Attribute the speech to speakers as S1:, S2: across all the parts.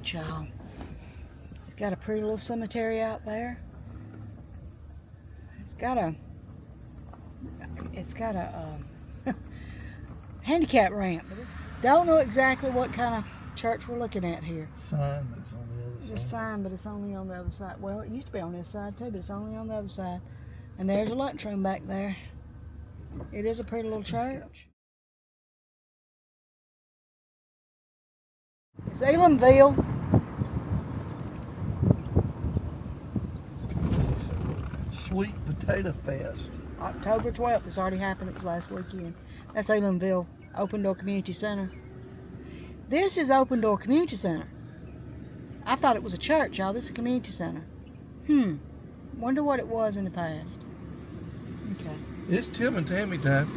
S1: church, y'all. It's got a pretty little cemetery out there. It's got a handicap ramp. Don't know exactly what kind of church we're looking at here.
S2: Sign that's on the other side.
S1: It's a sign, but it's only on the other side. Well, it used to be on this side too, but it's only on the other side. And there's a lunchroom back there. It is a pretty little church. It's Elamville.
S2: Sweet Potato Fest.
S1: October 12th. It's already happened. It was last weekend. That's Elamville Open Door Community Center. This is Open Door Community Center. I thought it was a church, y'all. This is a community center. Wonder what it was in the past. Okay.
S2: It's Tim and Tammy time.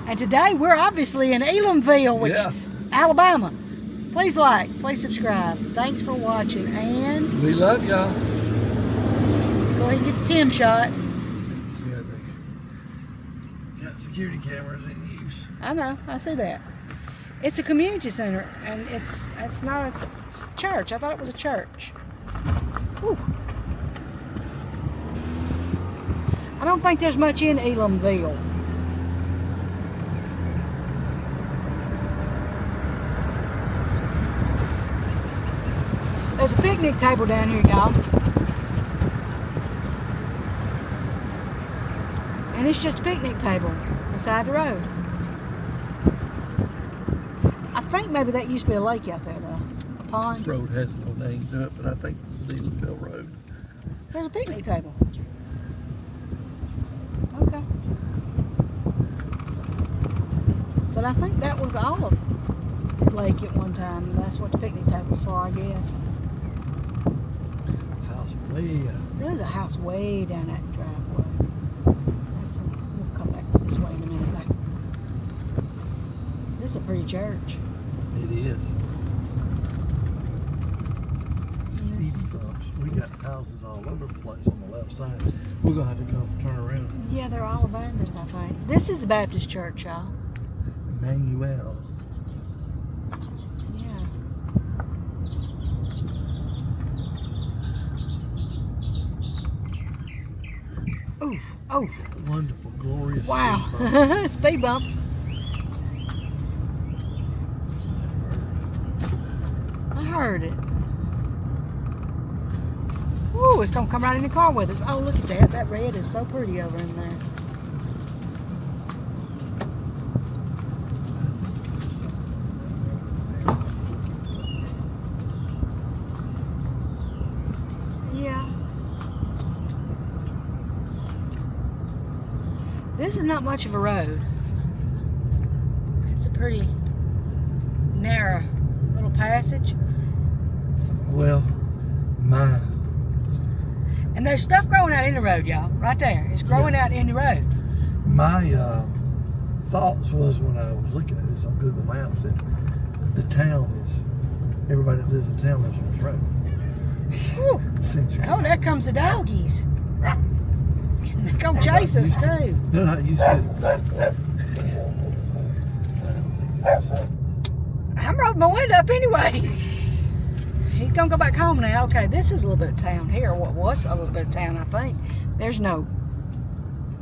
S1: And today we're obviously in Elamville, which Alabama. Please like, please subscribe. Thanks for watching, and
S2: we love y'all.
S1: Let's go ahead and get the Tim shot.
S2: Yeah, they got security cameras in use.
S1: I know, I see that. It's a community center, and it's not a church. I thought it was a church. Whew. I don't think there's much in Elamville. There's a picnic table down here, y'all. And it's just a picnic table beside the road. I think maybe that used to be a lake out there, though. A pond.
S2: This road has no name to it, but I think this is Elamville Road.
S1: So there's a picnic table. Okay. But I think that was Olive Lake at one time. That's what the picnic table was for, I guess.
S2: House way out.
S1: There's a house way down that driveway. We'll come back this way in a minute. This is a pretty church.
S2: It is. Speed bumps. We got houses all over the place on the left side. We're gonna have to come turn around.
S1: Yeah, they're all abandoned, I think. This is a Baptist church, y'all.
S2: Emmanuel.
S1: Yeah. Ooh, oh.
S2: Wonderful, glorious.
S1: Wow. Speed bumps. I heard it. Ooh, it's gonna come right in the car with us. Oh, look at that. That red is so pretty over in there. Yeah. This is not much of a road. It's a pretty narrow little passage.
S2: Well, my.
S1: And there's stuff growing out in the road, y'all. Right there. It's growing out in the road.
S2: My thoughts was when I was looking at this on Google Maps that the town is, everybody that lives in town lives on this road.
S1: Oh, there comes the doggies. They come chase us too.
S2: They're not used to it.
S1: I'm rolling my window up anyway. He's gonna go back home now. Okay, this is a little bit of town here. What was a little bit of town, I think. There's no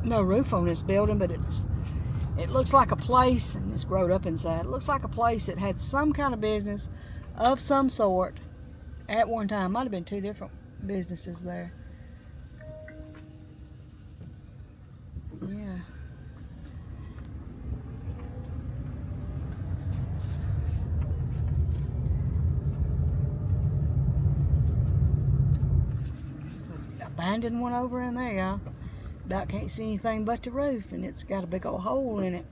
S1: roof on this building, but it looks like a place, and it's grown up inside. It looks like a place that had some kind of business of some sort at one time. Might have been two different businesses there. Yeah. Abandoned one over in there, y'all. About can't see anything but the roof, and it's got a big old hole in it.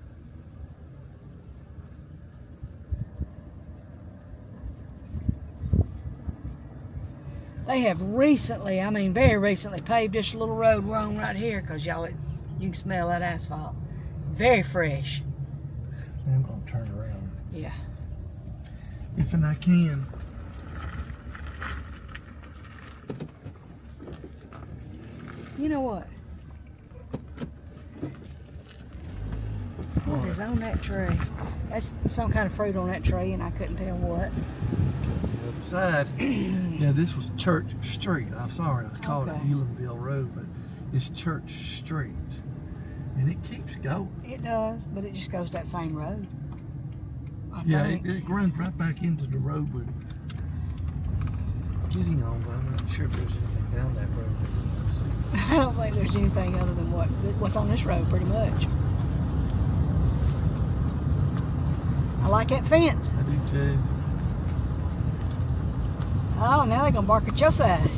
S1: They have recently, I mean very recently, paved this little road we're on right here, because y'all, you can smell that asphalt. Very fresh.
S2: I'm going to turn around.
S1: Yeah.
S2: If and I can.
S1: You know what? What is on that tree? That's some kind of fruit on that tree, and I couldn't tell what.
S2: side. Yeah, this was Church Street. I'm sorry, I called it
S1: Okay.
S2: Elamville Road, but it's Church Street. And it keeps going.
S1: It does, but it just goes that same road. I
S2: Yeah,
S1: think.
S2: it runs right back into the road we're getting on, but I'm not sure if there's anything down that road.
S1: I don't think there's anything other than what's on this road, pretty much. I like that fence.
S2: I do too.
S1: Oh, now they're gonna bark at your side.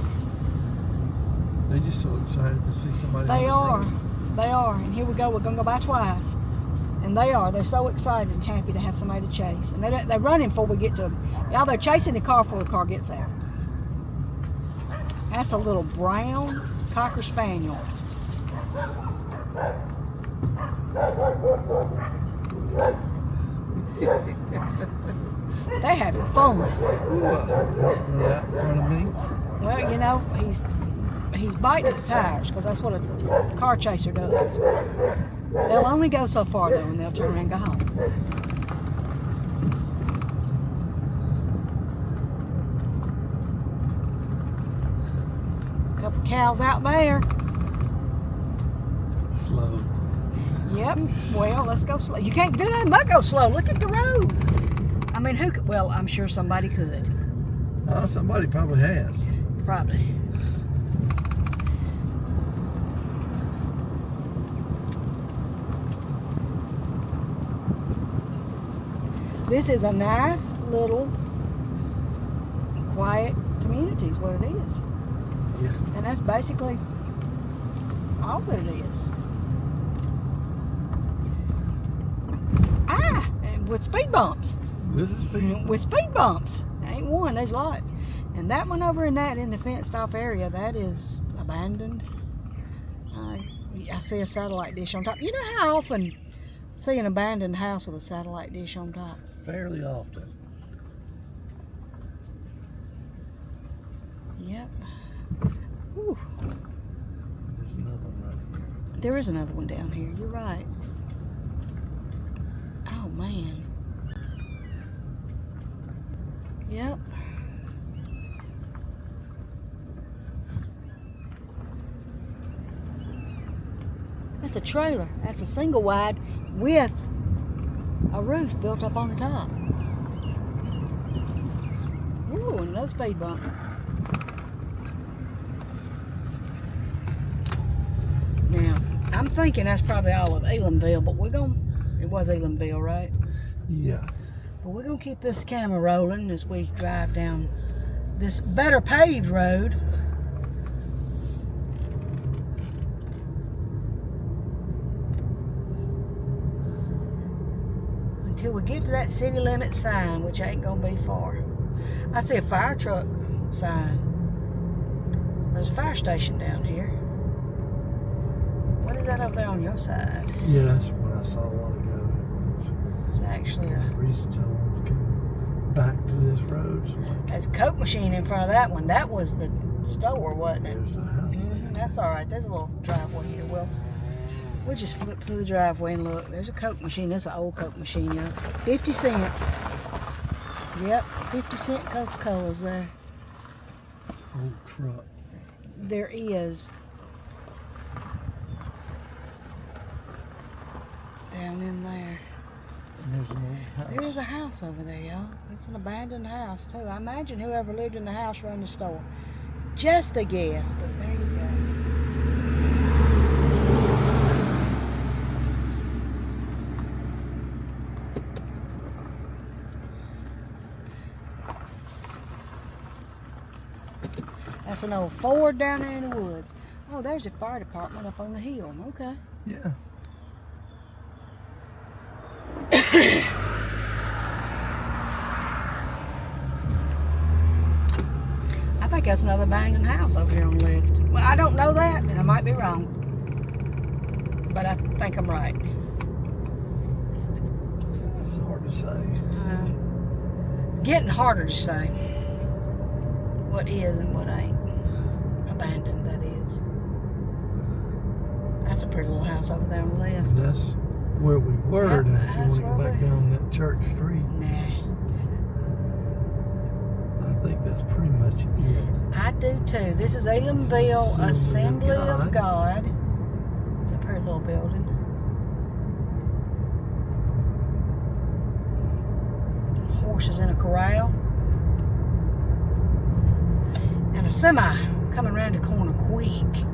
S2: They're just so excited to see somebody.
S1: They
S2: on the
S1: are.
S2: road.
S1: They are. And here we go. We're gonna go by twice. And they are. They're so excited and happy to have somebody to chase. And they're running before we get to them. Now they're chasing the car before the car gets there. That's a little brown Cocker Spaniel. They're having fun.
S2: Right in front of me.
S1: Well, you know, he's biting his tires because that's what a car chaser does. They'll only go so far though, and they'll turn around and go home. A couple cows out there.
S2: Slow.
S1: Yep. Well, let's go slow. You can't do nothing but go slow. Look at the road. I mean, who could? Well, I'm sure somebody could.
S2: Somebody probably has.
S1: Probably. This is a nice little quiet community is what it is.
S2: Yeah.
S1: And that's basically all that it is. And with speed bumps.
S2: This is big.
S1: With speed bumps. Ain't one, there's lots. And that one over in the fenced off area, that is abandoned. I see a satellite dish on top. You know how I often see an abandoned house with a satellite dish on top?
S2: Fairly often.
S1: Yep. Whew.
S2: There's another one right there.
S1: There is another one down here. You're right. Oh, man. Yep. That's a trailer. That's a single wide with a roof built up on the top. Ooh, and no speed bump. Now, I'm thinking that's probably all of Elamville, but it was Elamville, right?
S2: Yeah.
S1: But we're going to keep this camera rolling as we drive down this better paved road. Until we get to that city limit sign, which ain't going to be far. I see a fire truck sign. There's a fire station down here. What is that over there on your side?
S2: Yeah, that's what I saw a while ago.
S1: It's actually a...
S2: Reasons I wanted to come back to this road. So
S1: There's a Coke machine in front of that one. That was the store, wasn't it?
S2: there's a house.
S1: That's all right. There's a little driveway here. Well, we'll just flip through the driveway and look. There's a Coke machine. That's an old Coke machine, y'all. 50 cents. Yep, 50-cent Coca-Cola's there.
S2: It's an old truck.
S1: There is. Down in there.
S2: And there's an old house.
S1: There is a house over there, y'all. It's an abandoned house, too. I imagine whoever lived in the house run the store. Just a guess, but there you go. That's an old Ford down there in the woods. Oh, there's a fire department up on the hill. Okay.
S2: Yeah.
S1: I think that's another abandoned house over here on the left. Well, I don't know that, and I might be wrong. But I think I'm right.
S2: It's hard to say.
S1: It's getting harder to say what is and what ain't. Abandoned, that is. That's a pretty little house over there on the left.
S2: And that's where we were.
S1: Yep,
S2: Now, if you
S1: that's
S2: want to go
S1: where
S2: back
S1: we-
S2: down that Church Street,
S1: Nah.
S2: I think that's pretty much it.
S1: I do too. This is Elamville Assembly of God. It's a pretty little building. Horses in a corral. And a semi coming around the corner quick.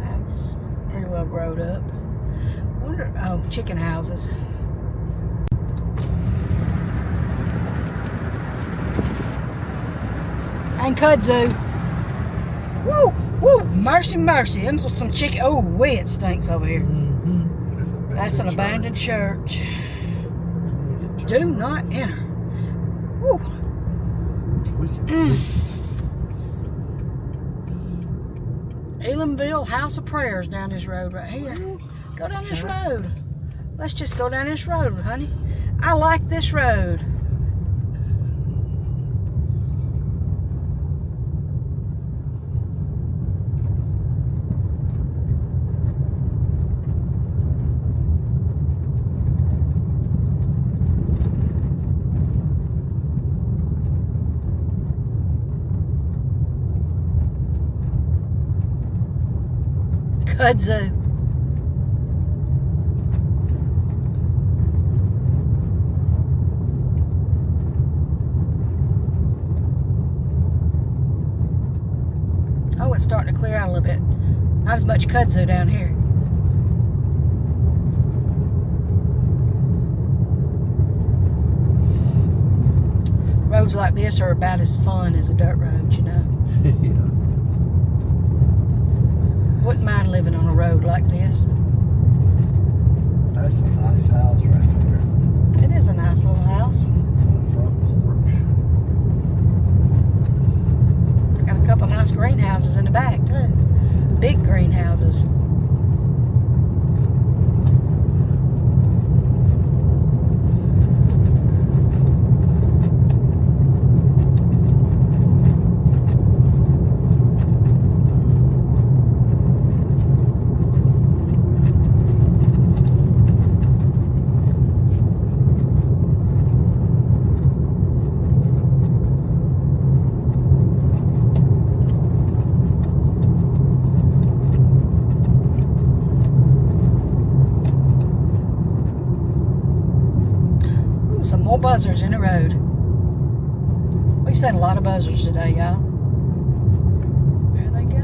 S1: That's pretty well growed up. Wonder, oh, chicken houses. And kudzu. Woo, woo, mercy, mercy. Them was some chicken. Oh, way it stinks over here.
S2: Mm-hmm.
S1: That's an abandoned church. Do not enter. Woo.
S2: We can
S1: Elamville House of Prayers down this road right here. Go down this road. Let's just go down this road, honey. I like this road. Kudzu. Oh, it's starting to clear out a little bit. Not as much kudzu down here. Roads like this are about as fun as a dirt road, you know.
S2: Yeah.
S1: Wouldn't mind living on a road like this.
S2: That's a nice house right there.
S1: It is a nice little house.
S2: The front porch.
S1: Got a couple nice greenhouses in the back too. Big greenhouses. Some more buzzards in the road. We've seen a lot of buzzards today, y'all. There they go.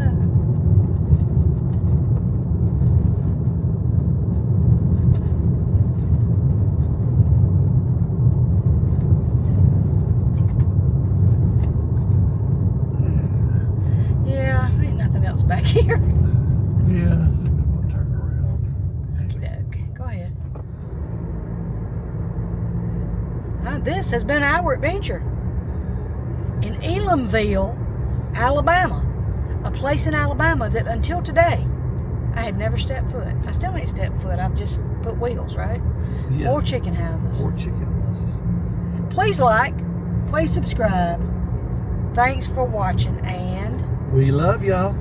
S1: Yeah, ain't nothing else back here.
S2: Yeah, I think I'm gonna turn around.
S1: Okey-doke. Go ahead. This has been our adventure in Elamville, Alabama. A place in Alabama that until today, I had never stepped foot. I still ain't stepped foot. I've just put wheels, right?
S2: Yeah.
S1: More chicken houses.
S2: More chicken houses.
S1: Please like, please subscribe. Thanks for watching, and
S2: We love y'all.